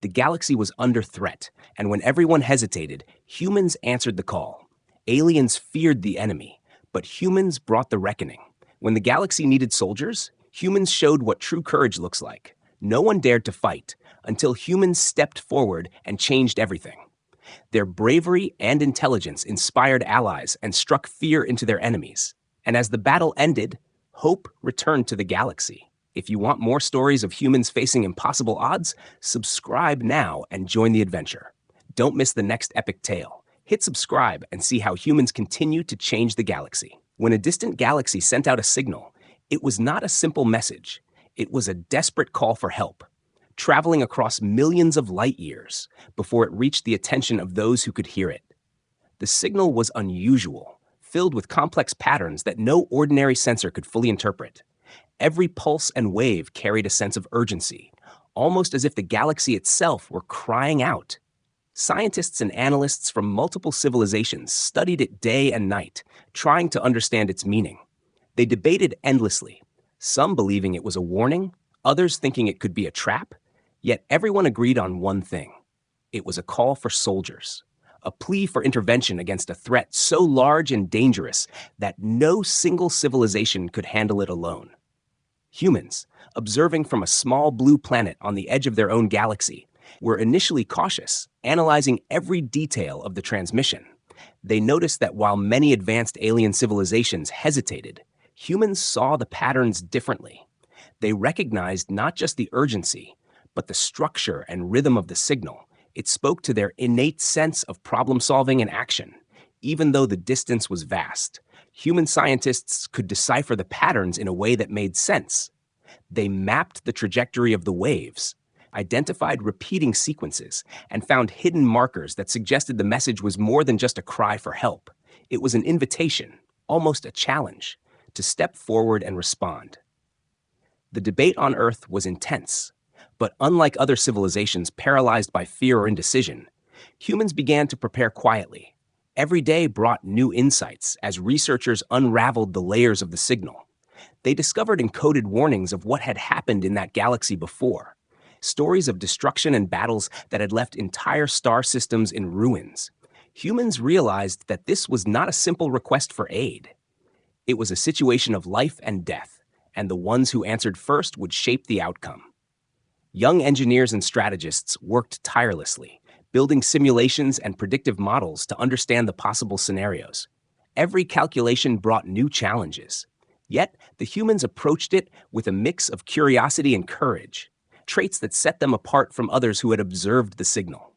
The galaxy was under threat, and when everyone hesitated, humans answered the call. Aliens feared the enemy, but humans brought the reckoning. When the galaxy needed soldiers, humans showed what true courage looks like. No one dared to fight until humans stepped forward and changed everything. Their bravery and intelligence inspired allies and struck fear into their enemies. And as the battle ended, hope returned to the galaxy. If you want more stories of humans facing impossible odds, subscribe now and join the adventure. Don't miss the next epic tale. Hit subscribe and see how humans continue to change the galaxy. When a distant galaxy sent out a signal, it was not a simple message. It was a desperate call for help, traveling across millions of light years before it reached the attention of those who could hear it. The signal was unusual, filled with complex patterns that no ordinary sensor could fully interpret. Every pulse and wave carried a sense of urgency, almost as if the galaxy itself were crying out. Scientists and analysts from multiple civilizations studied it day and night, trying to understand its meaning. They debated endlessly, some believing it was a warning, others thinking it could be a trap, yet everyone agreed on one thing. It was a call for soldiers, a plea for intervention against a threat so large and dangerous that no single civilization could handle it alone. Humans, observing from a small blue planet on the edge of their own galaxy, were initially cautious, analyzing every detail of the transmission. They noticed that while many advanced alien civilizations hesitated, humans saw the patterns differently. They recognized not just the urgency, but the structure and rhythm of the signal. It spoke to their innate sense of problem-solving and action. Even though the distance was vast, human scientists could decipher the patterns in a way that made sense. They mapped the trajectory of the waves, identified repeating sequences, and found hidden markers that suggested the message was more than just a cry for help. It was an invitation, almost a challenge, to step forward and respond. The debate on Earth was intense, but unlike other civilizations paralyzed by fear or indecision, humans began to prepare quietly. Every day brought new insights as researchers unraveled the layers of the signal. They discovered encoded warnings of what had happened in that galaxy before, stories of destruction and battles that had left entire star systems in ruins. Humans realized that this was not a simple request for aid. It was a situation of life and death, and the ones who answered first would shape the outcome. Young engineers and strategists worked tirelessly, building simulations and predictive models to understand the possible scenarios. Every calculation brought new challenges. Yet, the humans approached it with a mix of curiosity and courage, traits that set them apart from others who had observed the signal.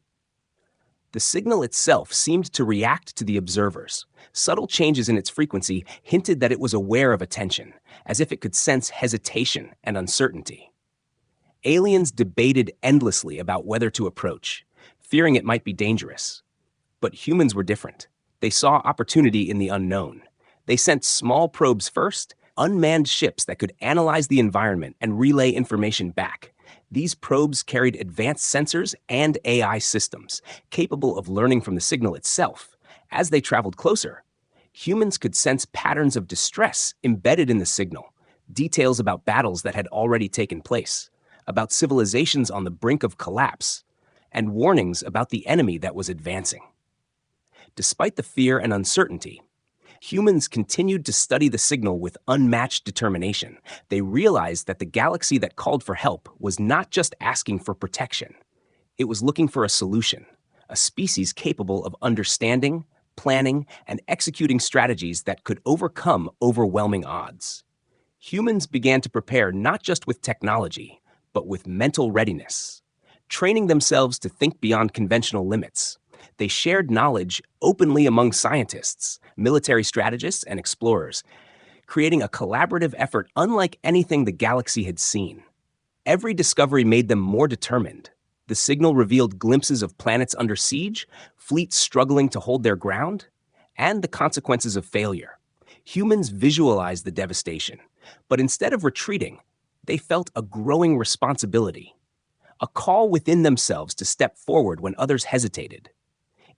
The signal itself seemed to react to the observers. Subtle changes in its frequency hinted that it was aware of attention, as if it could sense hesitation and uncertainty. Aliens debated endlessly about whether to approach, fearing it might be dangerous. But humans were different. They saw opportunity in the unknown. They sent small probes first, unmanned ships that could analyze the environment and relay information back. These probes carried advanced sensors and AI systems, capable of learning from the signal itself. As they traveled closer, humans could sense patterns of distress embedded in the signal, details about battles that had already taken place, about civilizations on the brink of collapse, and warnings about the enemy that was advancing. Despite the fear and uncertainty, humans continued to study the signal with unmatched determination. They realized that the galaxy that called for help was not just asking for protection. It was looking for a solution, a species capable of understanding, planning, and executing strategies that could overcome overwhelming odds. Humans began to prepare not just with technology, but with mental readiness, training themselves to think beyond conventional limits. They shared knowledge openly among scientists, military strategists, and explorers, creating a collaborative effort unlike anything the galaxy had seen. Every discovery made them more determined. The signal revealed glimpses of planets under siege, fleets struggling to hold their ground, and the consequences of failure. Humans visualized the devastation, but instead of retreating, they felt a growing responsibility, a call within themselves to step forward when others hesitated.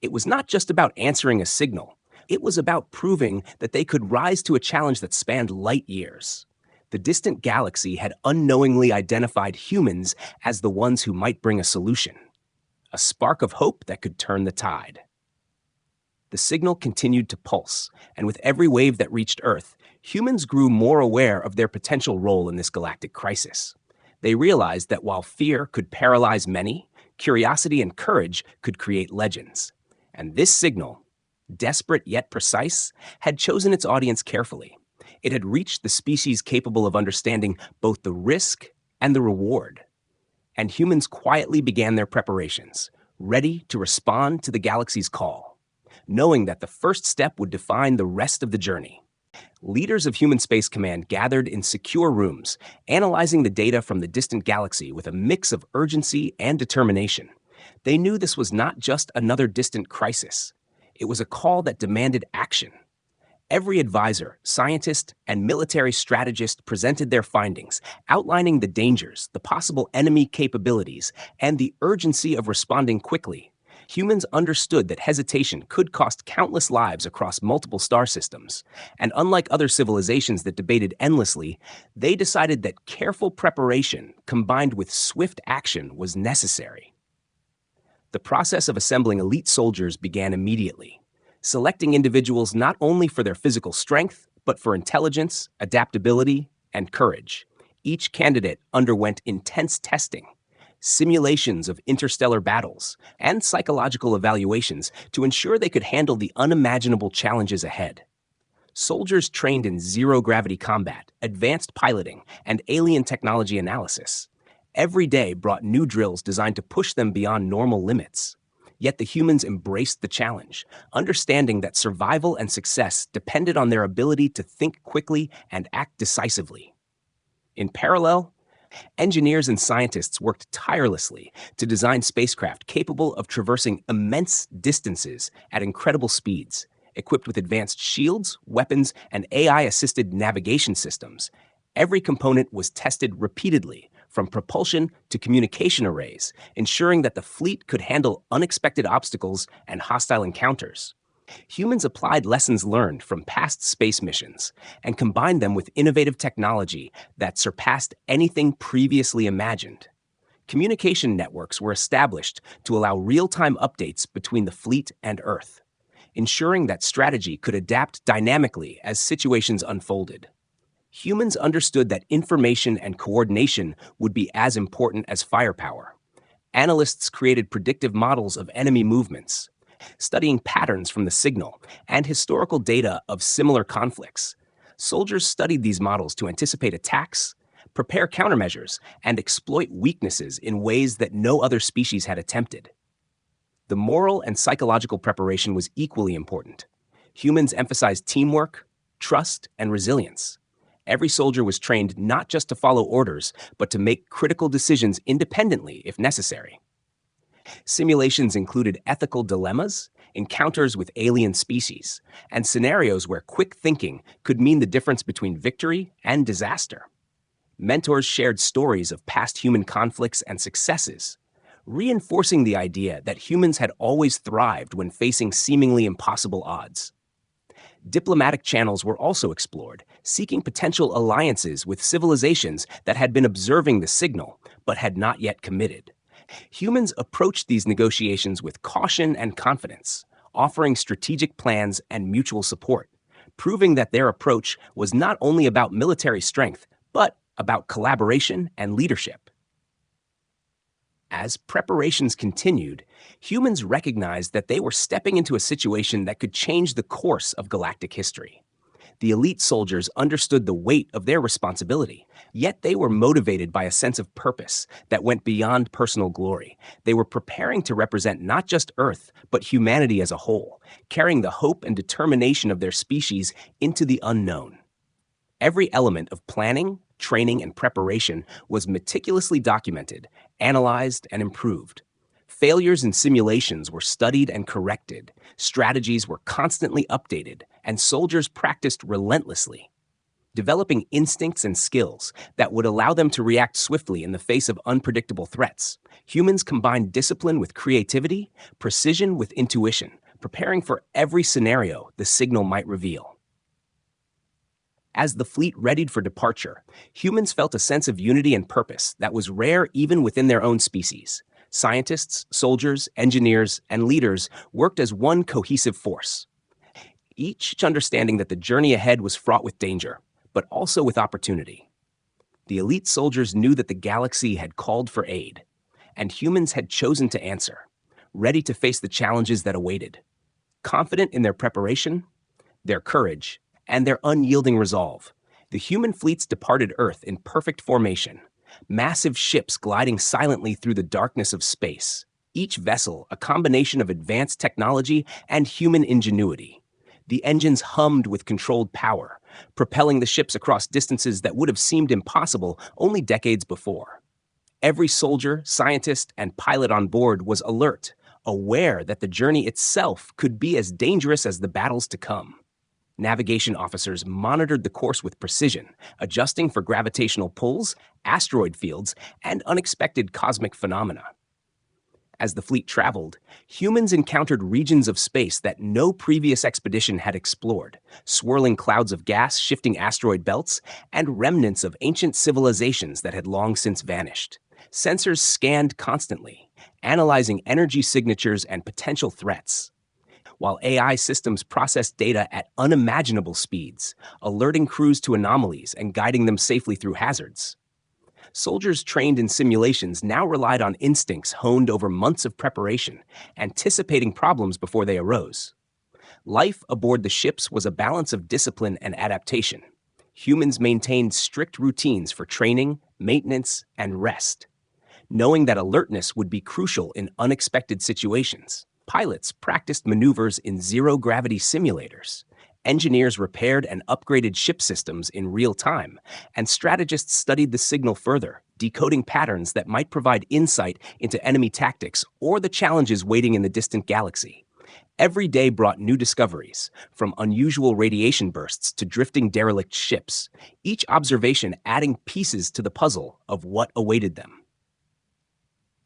It was not just about answering a signal. It was about proving that they could rise to a challenge that spanned light years. The distant galaxy had unknowingly identified humans as the ones who might bring a solution. a spark of hope that could turn the tide. The signal continued to pulse, and with every wave that reached Earth, humans grew more aware of their potential role in this galactic crisis. They realized that while fear could paralyze many, curiosity and courage could create legends. And this signal, desperate yet precise, had chosen its audience carefully. It had reached the species capable of understanding both the risk and the reward. And humans quietly began their preparations, ready to respond to the galaxy's call, knowing that the first step would define the rest of the journey. Leaders of Human Space Command gathered in secure rooms, analyzing the data from the distant galaxy with a mix of urgency and determination. They knew this was not just another distant crisis. It was a call that demanded action. Every advisor, scientist, and military strategist presented their findings, outlining the dangers, the possible enemy capabilities, and the urgency of responding quickly. Humans understood that hesitation could cost countless lives across multiple star systems, and unlike other civilizations that debated endlessly, they decided that careful preparation combined with swift action was necessary. The process of assembling elite soldiers began immediately, selecting individuals not only for their physical strength, but for intelligence, adaptability, and courage. Each candidate underwent intense testing, simulations of interstellar battles, and psychological evaluations to ensure they could handle the unimaginable challenges ahead. Soldiers trained in zero-gravity combat, advanced piloting, and alien technology analysis. Every day brought new drills designed to push them beyond normal limits. Yet the humans embraced the challenge, understanding that survival and success depended on their ability to think quickly and act decisively. In parallel, engineers and scientists worked tirelessly to design spacecraft capable of traversing immense distances at incredible speeds, equipped with advanced shields, weapons, and AI-assisted navigation systems. Every component was tested repeatedly, from propulsion to communication arrays, ensuring that the fleet could handle unexpected obstacles and hostile encounters. Humans applied lessons learned from past space missions and combined them with innovative technology that surpassed anything previously imagined. Communication networks were established to allow real-time updates between the fleet and Earth, ensuring that strategy could adapt dynamically as situations unfolded. Humans understood that information and coordination would be as important as firepower. Analysts created predictive models of enemy movements, studying patterns from the signal and historical data of similar conflicts. Soldiers studied these models to anticipate attacks, prepare countermeasures, and exploit weaknesses in ways that no other species had attempted. The moral and psychological preparation was equally important. Humans emphasized teamwork, trust, and resilience. Every soldier was trained not just to follow orders, but to make critical decisions independently if necessary. Simulations included ethical dilemmas, encounters with alien species, and scenarios where quick thinking could mean the difference between victory and disaster. Mentors shared stories of past human conflicts and successes, reinforcing the idea that humans had always thrived when facing seemingly impossible odds. Diplomatic channels were also explored, seeking potential alliances with civilizations that had been observing the signal but had not yet committed. Humans approached these negotiations with caution and confidence, offering strategic plans and mutual support, proving that their approach was not only about military strength, but about collaboration and leadership. As preparations continued, humans recognized that they were stepping into a situation that could change the course of galactic history. The elite soldiers understood the weight of their responsibility, yet they were motivated by a sense of purpose that went beyond personal glory. They were preparing to represent not just Earth, but humanity as a whole, carrying the hope and determination of their species into the unknown. Every element of planning, training, and preparation was meticulously documented, analyzed, and improved. Failures in simulations were studied and corrected, strategies were constantly updated, and soldiers practiced relentlessly, developing instincts and skills that would allow them to react swiftly in the face of unpredictable threats. Humans combined discipline with creativity, precision with intuition, preparing for every scenario the signal might reveal. As the fleet readied for departure, humans felt a sense of unity and purpose that was rare even within their own species. Scientists, soldiers, engineers, and leaders worked as one cohesive force, each understanding that the journey ahead was fraught with danger, but also with opportunity. The elite soldiers knew that the galaxy had called for aid, and humans had chosen to answer, ready to face the challenges that awaited. Confident in their preparation, their courage, and their unyielding resolve, the human fleets departed Earth in perfect formation, massive ships gliding silently through the darkness of space, each vessel a combination of advanced technology and human ingenuity. The engines hummed with controlled power, propelling the ships across distances that would have seemed impossible only decades before. Every soldier, scientist, and pilot on board was alert, aware that the journey itself could be as dangerous as the battles to come. Navigation officers monitored the course with precision, adjusting for gravitational pulls, asteroid fields, and unexpected cosmic phenomena. As the fleet traveled, humans encountered regions of space that no previous expedition had explored, swirling clouds of gas, shifting asteroid belts, and remnants of ancient civilizations that had long since vanished. Sensors scanned constantly, analyzing energy signatures and potential threats, while AI systems processed data at unimaginable speeds, alerting crews to anomalies and guiding them safely through hazards. Soldiers trained in simulations now relied on instincts honed over months of preparation, anticipating problems before they arose. Life aboard the ships was a balance of discipline and adaptation. Humans maintained strict routines for training, maintenance, and rest, knowing that alertness would be crucial in unexpected situations. Pilots practiced maneuvers in zero-gravity simulators. Engineers repaired and upgraded ship systems in real time, and strategists studied the signal further, decoding patterns that might provide insight into enemy tactics or the challenges waiting in the distant galaxy. Every day brought new discoveries, from unusual radiation bursts to drifting derelict ships, each observation adding pieces to the puzzle of what awaited them.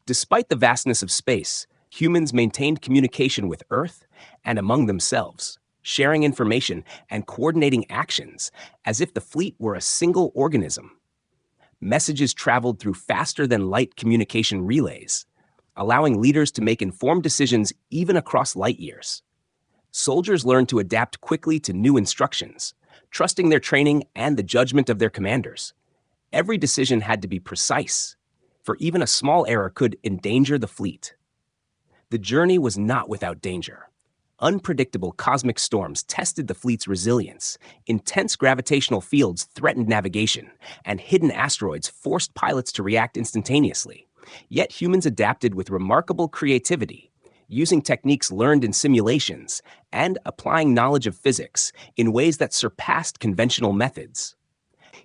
Despite the vastness of space, humans maintained communication with Earth and among themselves, sharing information and coordinating actions as if the fleet were a single organism. Messages traveled through faster-than-light communication relays, allowing leaders to make informed decisions even across light years. Soldiers learned to adapt quickly to new instructions, trusting their training and the judgment of their commanders. Every decision had to be precise, for even a small error could endanger the fleet. The journey was not without danger. Unpredictable cosmic storms tested the fleet's resilience, intense gravitational fields threatened navigation, and hidden asteroids forced pilots to react instantaneously. Yet humans adapted with remarkable creativity, using techniques learned in simulations and applying knowledge of physics in ways that surpassed conventional methods.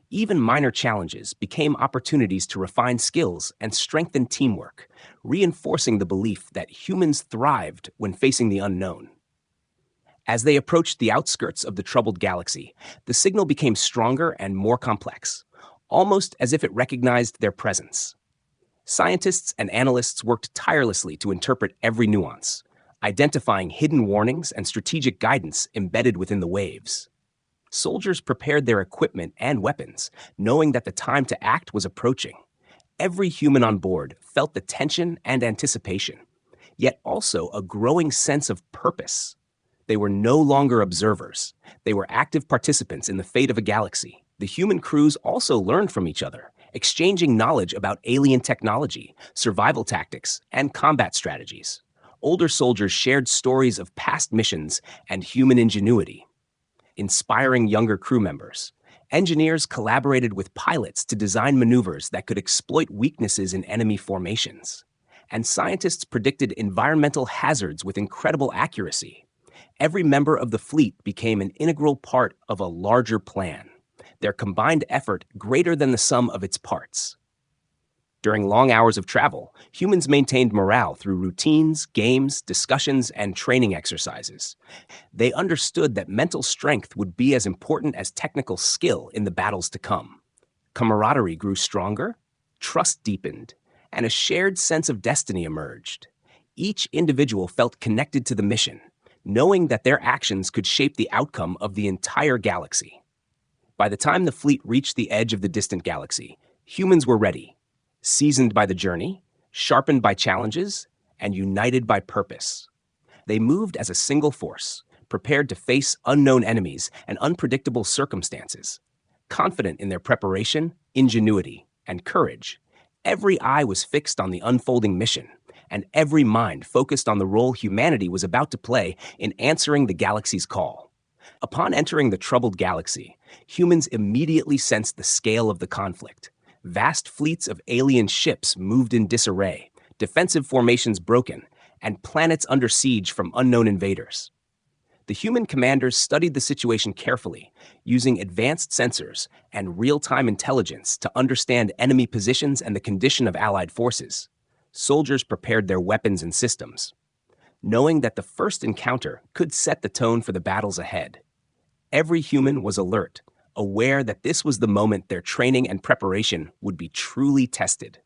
Even minor challenges became opportunities to refine skills and strengthen teamwork, reinforcing the belief that humans thrived when facing the unknown. As they approached the outskirts of the troubled galaxy, the signal became stronger and more complex, almost as if it recognized their presence. Scientists and analysts worked tirelessly to interpret every nuance, identifying hidden warnings and strategic guidance embedded within the waves. Soldiers prepared their equipment and weapons, knowing that the time to act was approaching. Every human on board felt the tension and anticipation, yet also a growing sense of purpose. They were no longer observers. They were active participants in the fate of a galaxy. The human crews also learned from each other, exchanging knowledge about alien technology, survival tactics, and combat strategies. Older soldiers shared stories of past missions and human ingenuity, inspiring younger crew members. Engineers collaborated with pilots to design maneuvers that could exploit weaknesses in enemy formations. And scientists predicted environmental hazards with incredible accuracy. Every member of the fleet became an integral part of a larger plan, their combined effort greater than the sum of its parts. During long hours of travel, humans maintained morale through routines, games, discussions, and training exercises. They understood that mental strength would be as important as technical skill in the battles to come. Camaraderie grew stronger, trust deepened, and a shared sense of destiny emerged. Each individual felt connected to the mission, knowing that their actions could shape the outcome of the entire galaxy. By the time the fleet reached the edge of the distant galaxy, humans were ready, seasoned by the journey, sharpened by challenges and united by purpose. They moved as a single force, prepared to face unknown enemies and unpredictable circumstances. Confident in their preparation, ingenuity, and courage, every eye was fixed on the unfolding mission, and every mind focused on the role humanity was about to play in answering the galaxy's call. Upon entering the troubled galaxy, humans immediately sensed the scale of the conflict. Vast fleets of alien ships moved in disarray, defensive formations broken, and planets under siege from unknown invaders. The human commanders studied the situation carefully, using advanced sensors and real-time intelligence to understand enemy positions and the condition of Allied forces. Soldiers prepared their weapons and systems, knowing that the first encounter could set the tone for the battles ahead. Every human was alert, aware that this was the moment their training and preparation would be truly tested.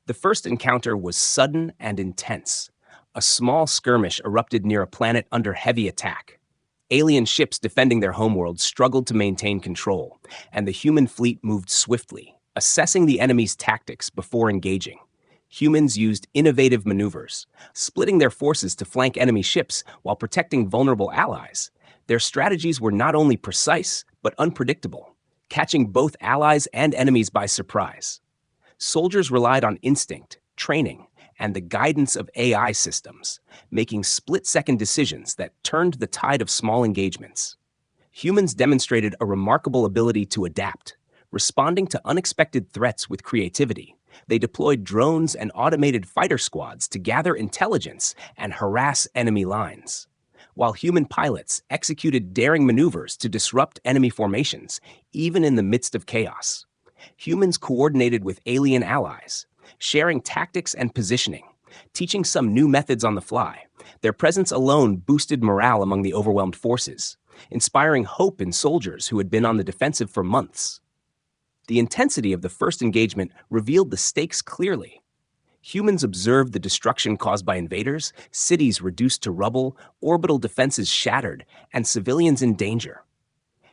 The first encounter was sudden and intense. A small skirmish erupted near a planet under heavy attack. Alien ships defending their homeworld struggled to maintain control, and the human fleet moved swiftly, assessing the enemy's tactics before engaging. Humans used innovative maneuvers, splitting their forces to flank enemy ships while protecting vulnerable allies. Their strategies were not only precise, but unpredictable, catching both allies and enemies by surprise. Soldiers relied on instinct, training, and the guidance of AI systems, making split-second decisions that turned the tide of small engagements. Humans demonstrated a remarkable ability to adapt, responding to unexpected threats with creativity. They deployed drones and automated fighter squads to gather intelligence and harass enemy lines, while human pilots executed daring maneuvers to disrupt enemy formations, even in the midst of chaos. Humans coordinated with alien allies, sharing tactics and positioning, teaching some new methods on the fly. Their presence alone boosted morale among the overwhelmed forces, inspiring hope in soldiers who had been on the defensive for months. The intensity of the first engagement revealed the stakes clearly. Humans observed the destruction caused by invaders, cities reduced to rubble, orbital defenses shattered, and civilians in danger.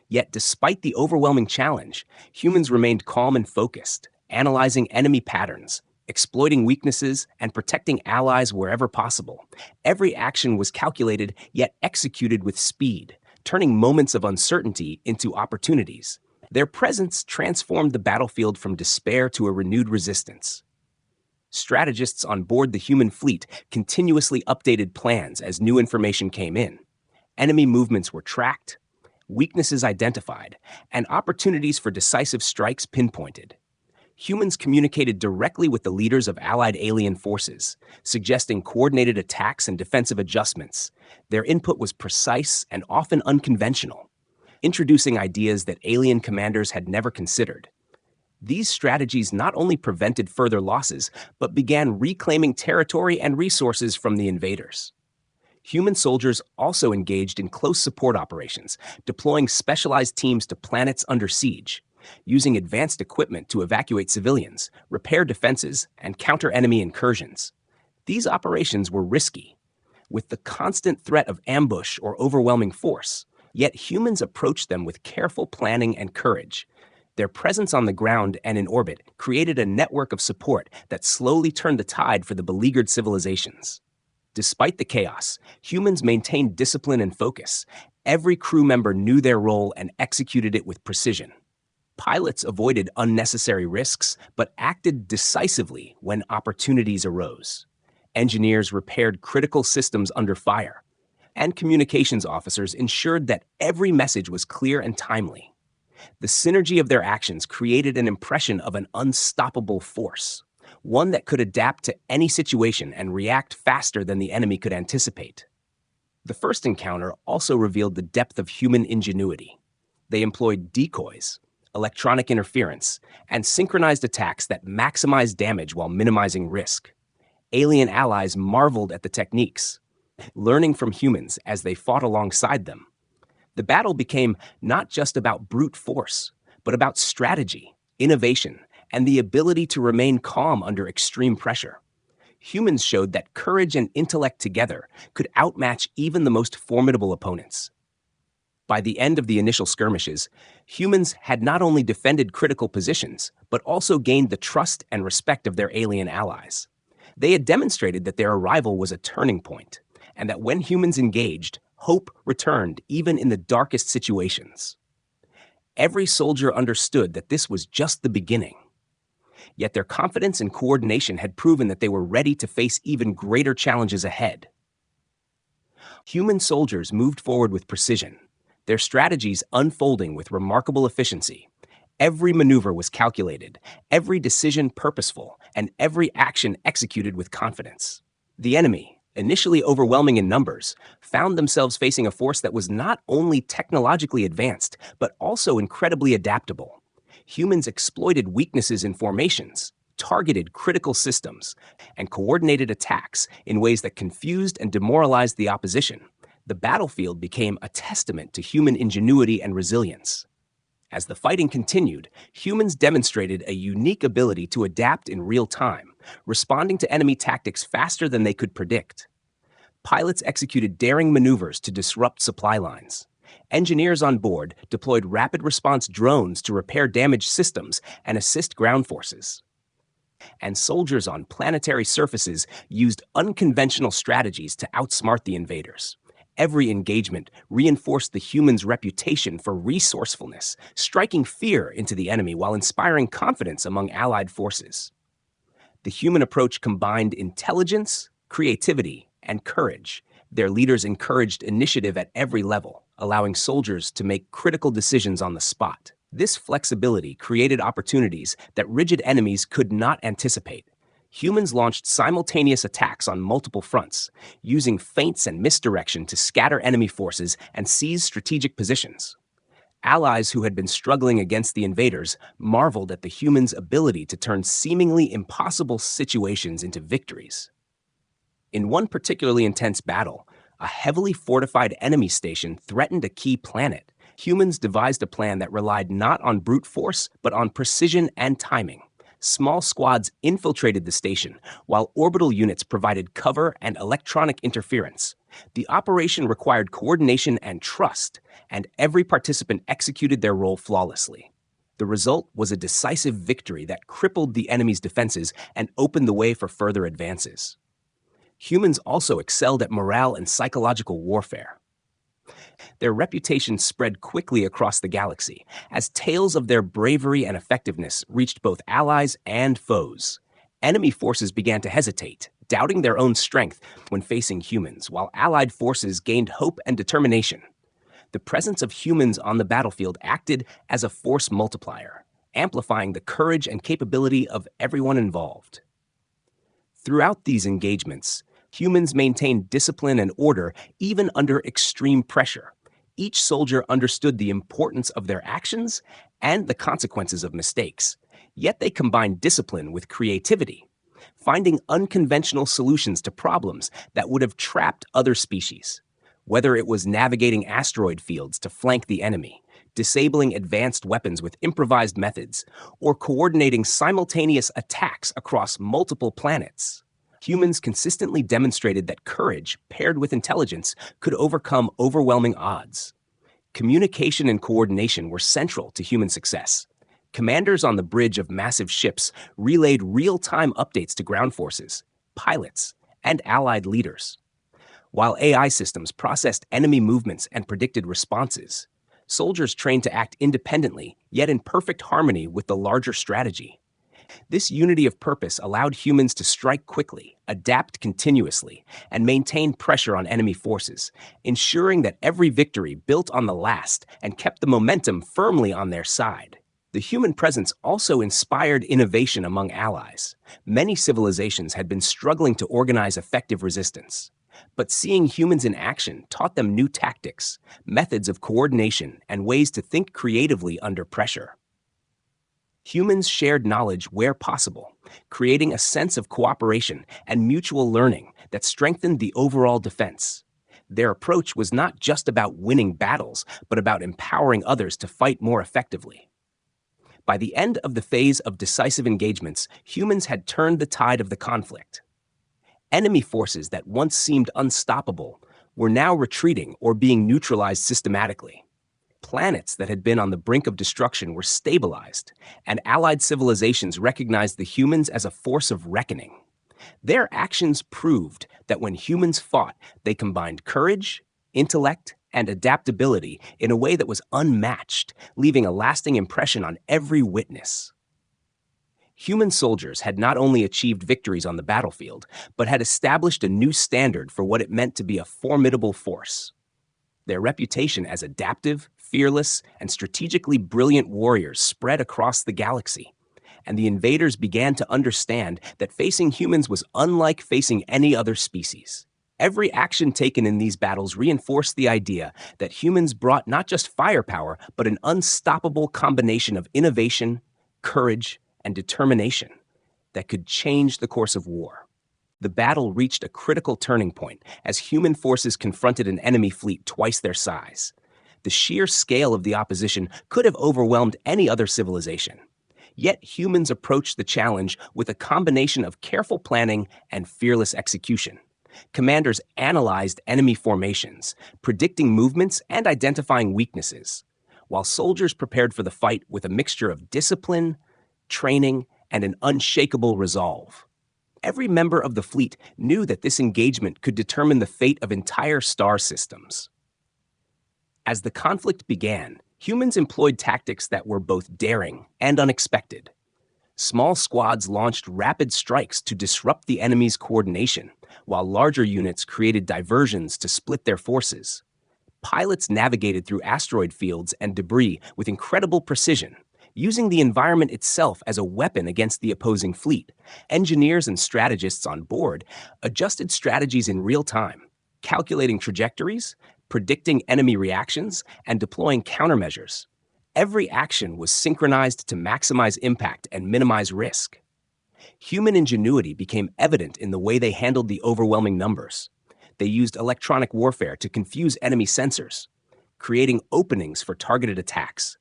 Yet despite the overwhelming challenge, humans remained calm and focused, analyzing enemy patterns, exploiting weaknesses, and protecting allies wherever possible. Every action was calculated yet executed with speed, turning moments of uncertainty into opportunities. Their presence transformed the battlefield from despair to a renewed resistance. Strategists on board the human fleet continuously updated plans as new information came in. Enemy movements were tracked, weaknesses identified, and opportunities for decisive strikes pinpointed. Humans communicated directly with the leaders of allied alien forces, suggesting coordinated attacks and defensive adjustments. Their input was precise and often unconventional, introducing ideas that alien commanders had never considered. These strategies not only prevented further losses, but began reclaiming territory and resources from the invaders. Human soldiers also engaged in close support operations, deploying specialized teams to planets under siege, using advanced equipment to evacuate civilians, repair defenses, and counter enemy incursions. These operations were risky, with the constant threat of ambush or overwhelming force, yet humans approached them with careful planning and courage. Their presence on the ground and in orbit created a network of support that slowly turned the tide for the beleaguered civilizations. Despite the chaos, humans maintained discipline and focus. Every crew member knew their role and executed it with precision. Pilots avoided unnecessary risks, but acted decisively when opportunities arose. Engineers repaired critical systems under fire, and communications officers ensured that every message was clear and timely. The synergy of their actions created an impression of an unstoppable force, one that could adapt to any situation and react faster than the enemy could anticipate. The first encounter also revealed the depth of human ingenuity. They employed decoys, electronic interference, and synchronized attacks that maximized damage while minimizing risk. Alien allies marveled at the techniques, learning from humans as they fought alongside them. The battle became not just about brute force, but about strategy, innovation, and the ability to remain calm under extreme pressure. Humans showed that courage and intellect together could outmatch even the most formidable opponents. By the end of the initial skirmishes, humans had not only defended critical positions, but also gained the trust and respect of their alien allies. They had demonstrated that their arrival was a turning point, and that when humans engaged, hope returned even in the darkest situations. Every soldier understood that this was just the beginning. Yet their confidence and coordination had proven that they were ready to face even greater challenges ahead. Human soldiers moved forward with precision, their strategies unfolding with remarkable efficiency. Every maneuver was calculated, every decision purposeful, and every action executed with confidence. The enemy, initially overwhelming in numbers, found themselves facing a force that was not only technologically advanced, but also incredibly adaptable. Humans exploited weaknesses in formations, targeted critical systems, and coordinated attacks in ways that confused and demoralized the opposition. The battlefield became a testament to human ingenuity and resilience. As the fighting continued, humans demonstrated a unique ability to adapt in real time, responding to enemy tactics faster than they could predict. Pilots executed daring maneuvers to disrupt supply lines. Engineers on board deployed rapid response drones to repair damaged systems and assist ground forces. And soldiers on planetary surfaces used unconventional strategies to outsmart the invaders. Every engagement reinforced the humans' reputation for resourcefulness, striking fear into the enemy while inspiring confidence among allied forces. The human approach combined intelligence, creativity, and courage. Their leaders encouraged initiative at every level, allowing soldiers to make critical decisions on the spot. This flexibility created opportunities that rigid enemies could not anticipate. Humans launched simultaneous attacks on multiple fronts, using feints and misdirection to scatter enemy forces and seize strategic positions. Allies who had been struggling against the invaders marveled at the humans' ability to turn seemingly impossible situations into victories. In one particularly intense battle, a heavily fortified enemy station threatened a key planet. Humans devised a plan that relied not on brute force, but on precision and timing. Small squads infiltrated the station, while orbital units provided cover and electronic interference. The operation required coordination and trust, and every participant executed their role flawlessly. The result was a decisive victory that crippled the enemy's defenses and opened the way for further advances. Humans also excelled at morale and psychological warfare. Their reputation spread quickly across the galaxy, as tales of their bravery and effectiveness reached both allies and foes. Enemy forces began to hesitate, doubting their own strength when facing humans, while allied forces gained hope and determination. The presence of humans on the battlefield acted as a force multiplier, amplifying the courage and capability of everyone involved. Throughout these engagements, humans maintained discipline and order even under extreme pressure. Each soldier understood the importance of their actions and the consequences of mistakes, yet they combined discipline with creativity, finding unconventional solutions to problems that would have trapped other species. Whether it was navigating asteroid fields to flank the enemy, disabling advanced weapons with improvised methods, or coordinating simultaneous attacks across multiple planets, humans consistently demonstrated that courage, paired with intelligence, could overcome overwhelming odds. Communication and coordination were central to human success. Commanders on the bridge of massive ships relayed real-time updates to ground forces, pilots, and allied leaders. While AI systems processed enemy movements and predicted responses, soldiers trained to act independently, yet in perfect harmony with the larger strategy. This unity of purpose allowed humans to strike quickly, adapt continuously, and maintain pressure on enemy forces, ensuring that every victory built on the last and kept the momentum firmly on their side. The human presence also inspired innovation among allies. Many civilizations had been struggling to organize effective resistance. But seeing humans in action taught them new tactics, methods of coordination, and ways to think creatively under pressure. Humans shared knowledge where possible, creating a sense of cooperation and mutual learning that strengthened the overall defense. Their approach was not just about winning battles, but about empowering others to fight more effectively. By the end of the phase of decisive engagements, humans had turned the tide of the conflict. Enemy forces that once seemed unstoppable were now retreating or being neutralized systematically. Planets that had been on the brink of destruction were stabilized, and allied civilizations recognized the humans as a force of reckoning. Their actions proved that when humans fought, they combined courage, intellect, and adaptability in a way that was unmatched, leaving a lasting impression on every witness. Human soldiers had not only achieved victories on the battlefield, but had established a new standard for what it meant to be a formidable force. Their reputation as adaptive, fearless, and strategically brilliant warriors spread across the galaxy, and the invaders began to understand that facing humans was unlike facing any other species. Every action taken in these battles reinforced the idea that humans brought not just firepower, but an unstoppable combination of innovation, courage, and determination that could change the course of war. The battle reached a critical turning point as human forces confronted an enemy fleet twice their size. The sheer scale of the opposition could have overwhelmed any other civilization. Yet humans approached the challenge with a combination of careful planning and fearless execution. Commanders analyzed enemy formations, predicting movements and identifying weaknesses, while soldiers prepared for the fight with a mixture of discipline, training, and an unshakable resolve. Every member of the fleet knew that this engagement could determine the fate of entire star systems. As the conflict began, humans employed tactics that were both daring and unexpected. Small squads launched rapid strikes to disrupt the enemy's coordination, while larger units created diversions to split their forces. Pilots navigated through asteroid fields and debris with incredible precision, using the environment itself as a weapon against the opposing fleet. Engineers and strategists on board adjusted strategies in real time, calculating trajectories, predicting enemy reactions, and deploying countermeasures. Every action was synchronized to maximize impact and minimize risk. Human ingenuity became evident in the way they handled the overwhelming numbers. They used electronic warfare to confuse enemy sensors, creating openings for targeted attacks.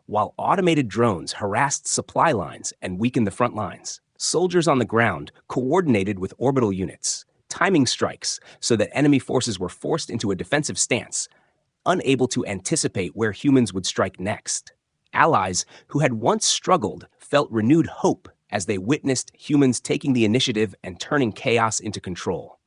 While automated drones harassed supply lines and weakened the front lines, soldiers on the ground coordinated with orbital units, timing strikes so that enemy forces were forced into a defensive stance, unable to anticipate where humans would strike next. Allies who had once struggled felt renewed hope as they witnessed humans taking the initiative and turning chaos into control.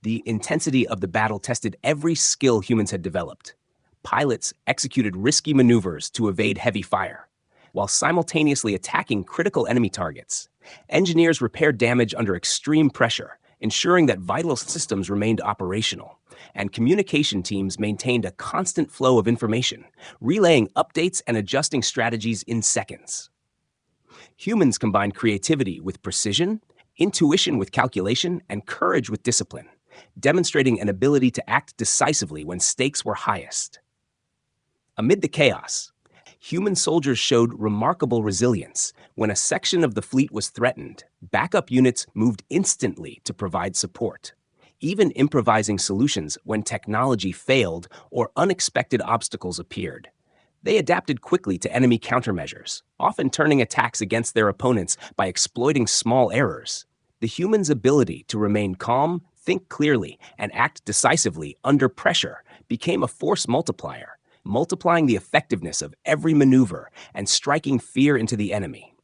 The intensity of the battle tested every skill humans had developed. Pilots executed risky maneuvers to evade heavy fire, while simultaneously attacking critical enemy targets. Engineers repaired damage under extreme pressure, ensuring that vital systems remained operational, and communication teams maintained a constant flow of information, relaying updates and adjusting strategies in seconds. Humans combined creativity with precision, intuition with calculation, and courage with discipline, demonstrating an ability to act decisively when stakes were highest. Amid the chaos, human soldiers showed remarkable resilience. When a section of the fleet was threatened, backup units moved instantly to provide support, even improvising solutions when technology failed or unexpected obstacles appeared. They adapted quickly to enemy countermeasures, often turning attacks against their opponents by exploiting small errors. The human's ability to remain calm, think clearly, and act decisively under pressure became a force multiplier, multiplying the effectiveness of every maneuver and striking fear into the enemy.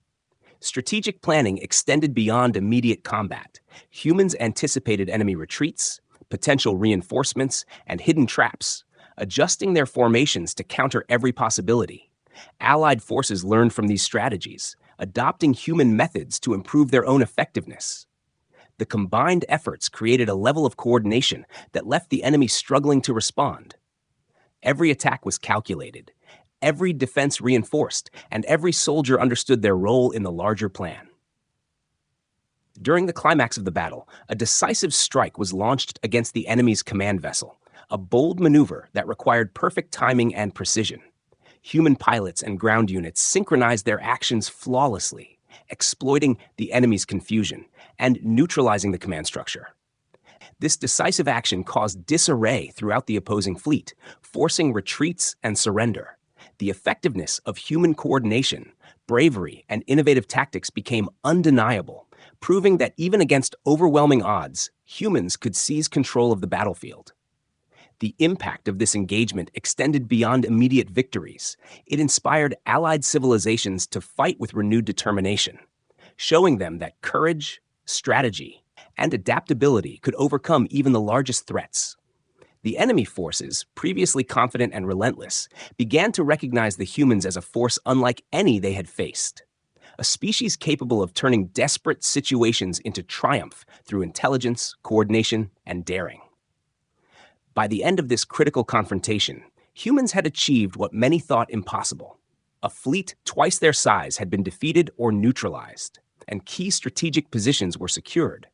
Strategic planning extended beyond immediate combat. Humans anticipated enemy retreats, potential reinforcements, and hidden traps, adjusting their formations to counter every possibility. Allied forces learned from these strategies, adopting human methods to improve their own effectiveness. The combined efforts created a level of coordination that left the enemy struggling to respond. Every attack was calculated, every defense reinforced, and every soldier understood their role in the larger plan. During the climax of the battle, a decisive strike was launched against the enemy's command vessel, a bold maneuver that required perfect timing and precision. Human pilots and ground units synchronized their actions flawlessly, exploiting the enemy's confusion and neutralizing the command structure. This decisive action caused disarray throughout the opposing fleet, forcing retreats and surrender. The effectiveness of human coordination, bravery, and innovative tactics became undeniable, proving that even against overwhelming odds, humans could seize control of the battlefield. The impact of this engagement extended beyond immediate victories. It inspired allied civilizations to fight with renewed determination, showing them that courage, strategy, and adaptability could overcome even the largest threats. The enemy forces, previously confident and relentless, began to recognize the humans as a force unlike any they had faced. A species capable of turning desperate situations into triumph through intelligence, coordination, and daring. By the end of this critical confrontation, humans had achieved what many thought impossible. A fleet twice their size had been defeated or neutralized, and key strategic positions were secured.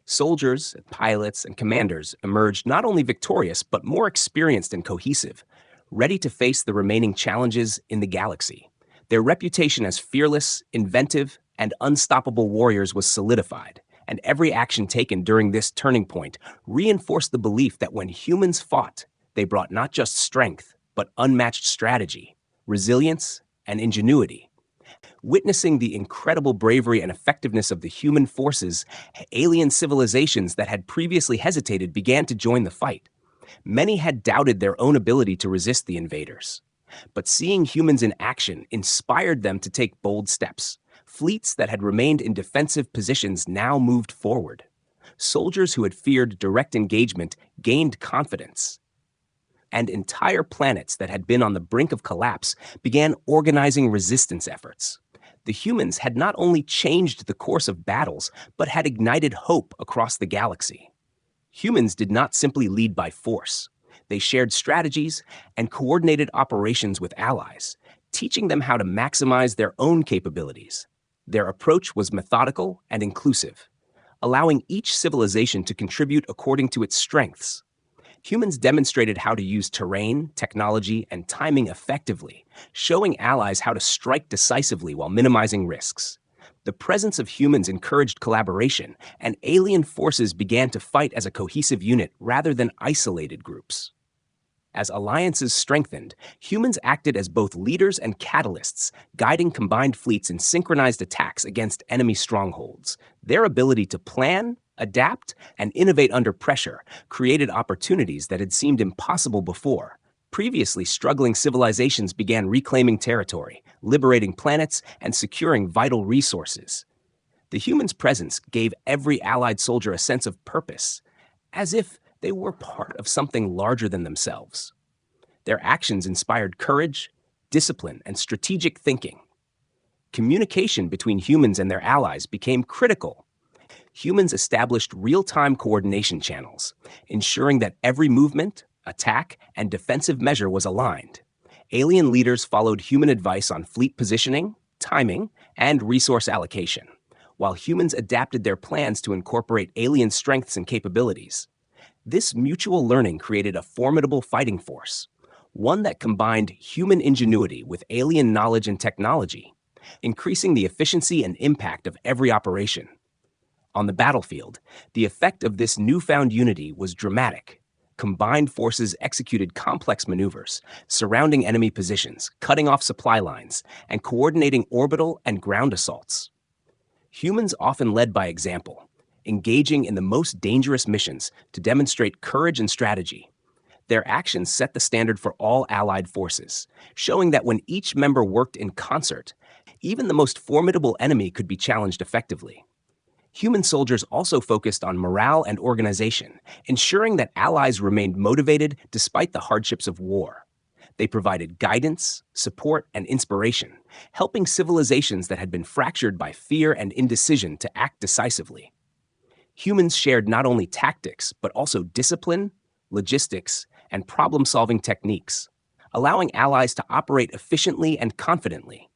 Soldiers, pilots, and commanders emerged not only victorious but more experienced and cohesive, ready to face the remaining challenges in the galaxy. Their reputation as fearless, inventive, and unstoppable warriors was solidified, and every action taken during this turning point reinforced the belief that when humans fought, they brought not just strength, but unmatched strategy, resilience, and ingenuity. Witnessing the incredible bravery and effectiveness of the human forces, alien civilizations that had previously hesitated began to join the fight. Many had doubted their own ability to resist the invaders. But seeing humans in action inspired them to take bold steps. Fleets that had remained in defensive positions now moved forward. Soldiers who had feared direct engagement gained confidence. And entire planets that had been on the brink of collapse began organizing resistance efforts. The humans had not only changed the course of battles, but had ignited hope across the galaxy. Humans did not simply lead by force. They shared strategies and coordinated operations with allies, teaching them how to maximize their own capabilities. Their approach was methodical and inclusive, allowing each civilization to contribute according to its strengths. Humans demonstrated how to use terrain, technology, and timing effectively, showing allies how to strike decisively while minimizing risks. The presence of humans encouraged collaboration, and alien forces began to fight as a cohesive unit rather than isolated groups. As alliances strengthened, humans acted as both leaders and catalysts, guiding combined fleets in synchronized attacks against enemy strongholds. Their ability to plan, adapt, and innovate under pressure created opportunities that had seemed impossible before. Previously struggling civilizations began reclaiming territory, liberating planets, and securing vital resources. The humans' presence gave every allied soldier a sense of purpose, as if they were part of something larger than themselves. Their actions inspired courage, discipline, and strategic thinking. Communication between humans and their allies became critical. Humans established real-time coordination channels, ensuring that every movement, attack, and defensive measure was aligned. Alien leaders followed human advice on fleet positioning, timing, and resource allocation, while humans adapted their plans to incorporate alien strengths and capabilities. This mutual learning created a formidable fighting force, one that combined human ingenuity with alien knowledge and technology, increasing the efficiency and impact of every operation. On the battlefield, the effect of this newfound unity was dramatic. Combined forces executed complex maneuvers, surrounding enemy positions, cutting off supply lines, and coordinating orbital and ground assaults. Humans often led by example, engaging in the most dangerous missions to demonstrate courage and strategy. Their actions set the standard for all allied forces, showing that when each member worked in concert, even the most formidable enemy could be challenged effectively. Human soldiers also focused on morale and organization, ensuring that allies remained motivated despite the hardships of war. They provided guidance, support, and inspiration, helping civilizations that had been fractured by fear and indecision to act decisively. Humans shared not only tactics, but also discipline, logistics, and problem-solving techniques, allowing allies to operate efficiently and confidently.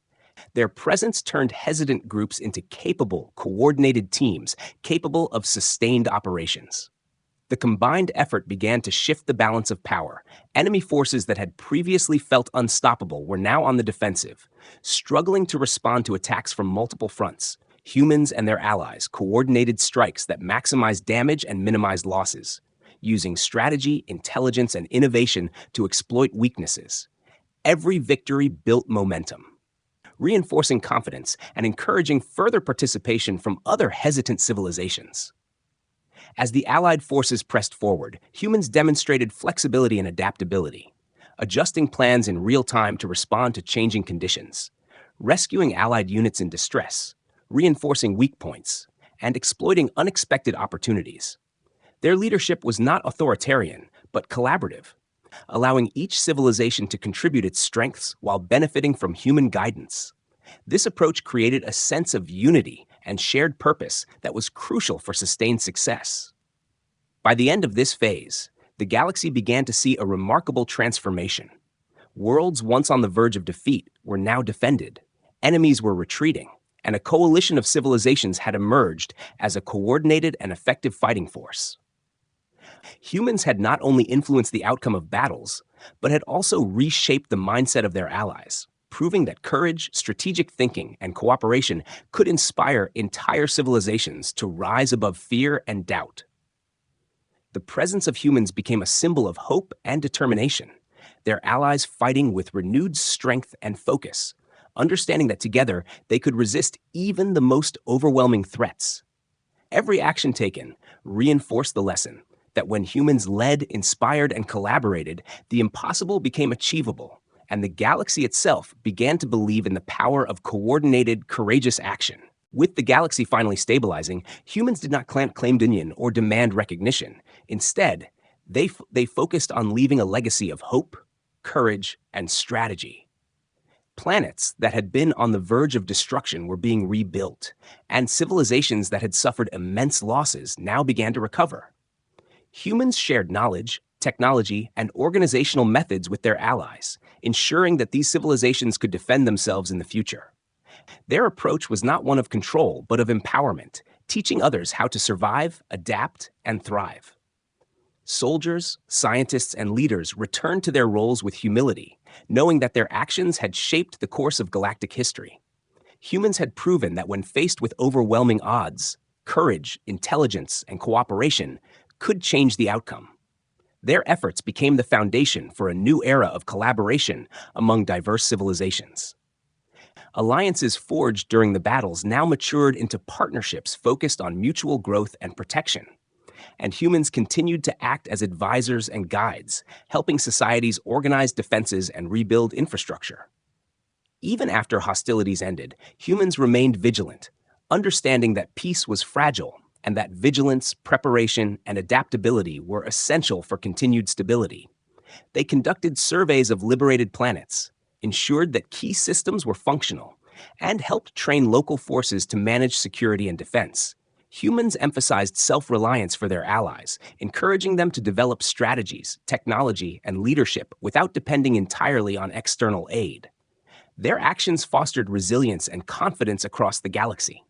Their presence turned hesitant groups into capable, coordinated teams capable of sustained operations. The combined effort began to shift the balance of power. Enemy forces that had previously felt unstoppable were now on the defensive, struggling to respond to attacks from multiple fronts. Humans and their allies coordinated strikes that maximized damage and minimized losses, using strategy, intelligence, and innovation to exploit weaknesses. Every victory built momentum, reinforcing confidence and encouraging further participation from other hesitant civilizations. As the Allied forces pressed forward, humans demonstrated flexibility and adaptability, adjusting plans in real time to respond to changing conditions, rescuing Allied units in distress, reinforcing weak points, and exploiting unexpected opportunities. Their leadership was not authoritarian, but collaborative, allowing each civilization to contribute its strengths while benefiting from human guidance. This approach created a sense of unity and shared purpose that was crucial for sustained success. By the end of this phase, the galaxy began to see a remarkable transformation. Worlds once on the verge of defeat were now defended, enemies were retreating, and a coalition of civilizations had emerged as a coordinated and effective fighting force. Humans had not only influenced the outcome of battles, but had also reshaped the mindset of their allies, proving that courage, strategic thinking, and cooperation could inspire entire civilizations to rise above fear and doubt. The presence of humans became a symbol of hope and determination, their allies fighting with renewed strength and focus, understanding that together they could resist even the most overwhelming threats. Every action taken reinforced the lesson that when humans led, inspired, and collaborated, the impossible became achievable, and the galaxy itself began to believe in the power of coordinated, courageous action. With the galaxy finally stabilizing, humans did not claim dominion or demand recognition. Instead, they focused on leaving a legacy of hope, courage, and strategy. Planets that had been on the verge of destruction were being rebuilt, and civilizations that had suffered immense losses now began to recover. Humans shared knowledge, technology, and organizational methods with their allies, ensuring that these civilizations could defend themselves in the future. Their approach was not one of control, but of empowerment, teaching others how to survive, adapt, and thrive. Soldiers, scientists, and leaders returned to their roles with humility, knowing that their actions had shaped the course of galactic history. Humans had proven that when faced with overwhelming odds, courage, intelligence, and cooperation could change the outcome. Their efforts became the foundation for a new era of collaboration among diverse civilizations. Alliances forged during the battles now matured into partnerships focused on mutual growth and protection. And humans continued to act as advisors and guides, helping societies organize defenses and rebuild infrastructure. Even after hostilities ended, humans remained vigilant, understanding that peace was fragile and that vigilance, preparation, and adaptability were essential for continued stability. They conducted surveys of liberated planets, ensured that key systems were functional, and helped train local forces to manage security and defense. Humans emphasized self-reliance for their allies, encouraging them to develop strategies, technology, and leadership without depending entirely on external aid. Their actions fostered resilience and confidence across the galaxy.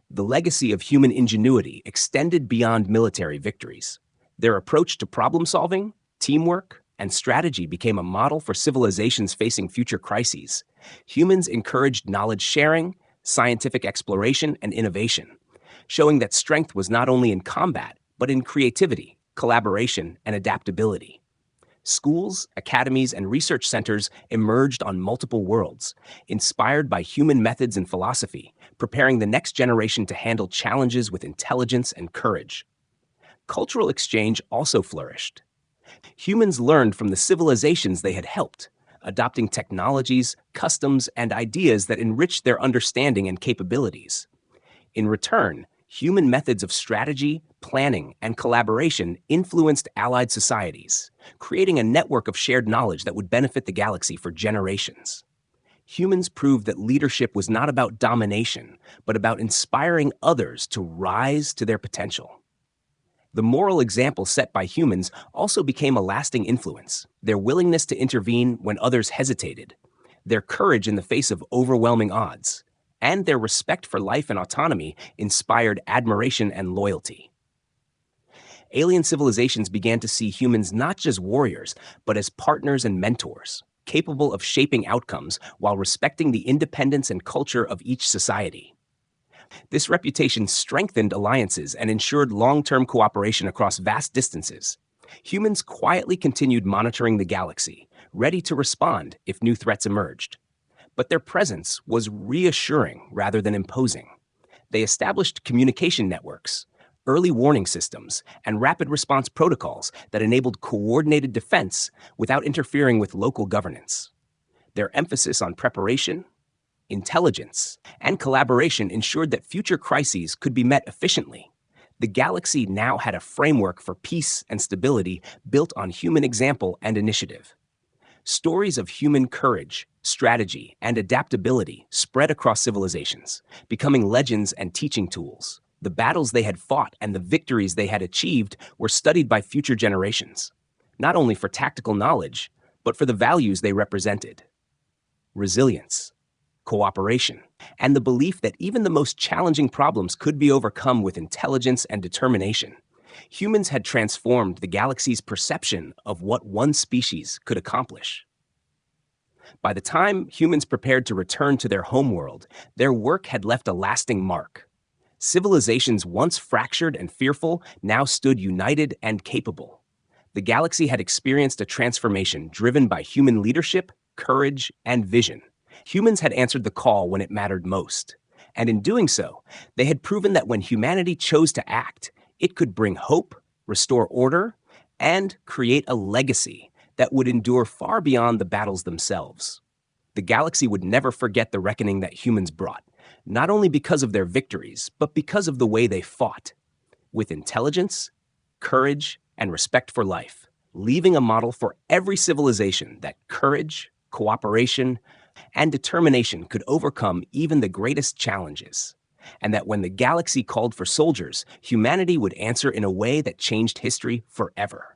The legacy of human ingenuity extended beyond military victories. Their approach to problem-solving, teamwork, and strategy became a model for civilizations facing future crises. Humans encouraged knowledge sharing, scientific exploration, and innovation, showing that strength was not only in combat, but in creativity, collaboration, and adaptability. Schools, academies, and research centers emerged on multiple worlds, inspired by human methods and philosophy, preparing the next generation to handle challenges with intelligence and courage. Cultural exchange also flourished. Humans learned from the civilizations they had helped, adopting technologies, customs, and ideas that enriched their understanding and capabilities. In return, human methods of strategy, planning, and collaboration influenced allied societies, creating a network of shared knowledge that would benefit the galaxy for generations. Humans proved that leadership was not about domination, but about inspiring others to rise to their potential. The moral example set by humans also became a lasting influence. Their willingness to intervene when others hesitated, their courage in the face of overwhelming odds, and their respect for life and autonomy inspired admiration and loyalty. Alien civilizations began to see humans not just warriors, but as partners and mentors, capable of shaping outcomes while respecting the independence and culture of each society. This reputation strengthened alliances and ensured long-term cooperation across vast distances. Humans quietly continued monitoring the galaxy, ready to respond if new threats emerged. But their presence was reassuring rather than imposing. They established communication networks, early warning systems, and rapid response protocols that enabled coordinated defense without interfering with local governance. Their emphasis on preparation, intelligence, and collaboration ensured that future crises could be met efficiently. The galaxy now had a framework for peace and stability built on human example and initiative. Stories of human courage, strategy, and adaptability spread across civilizations, becoming legends and teaching tools. The battles they had fought and the victories they had achieved were studied by future generations, not only for tactical knowledge, but for the values they represented: resilience, cooperation, and the belief that even the most challenging problems could be overcome with intelligence and determination. Humans had transformed the galaxy's perception of what one species could accomplish. By the time humans prepared to return to their homeworld, their work had left a lasting mark. Civilizations once fractured and fearful now stood united and capable. The galaxy had experienced a transformation driven by human leadership, courage, and vision. Humans had answered the call when it mattered most. And in doing so, they had proven that when humanity chose to act, it could bring hope, restore order, and create a legacy that would endure far beyond the battles themselves. The galaxy would never forget the reckoning that humans brought, not only because of their victories, but because of the way they fought, with intelligence, courage, and respect for life, leaving a model for every civilization that courage, cooperation, and determination could overcome even the greatest challenges, and that when the galaxy called for soldiers, humanity would answer in a way that changed history forever.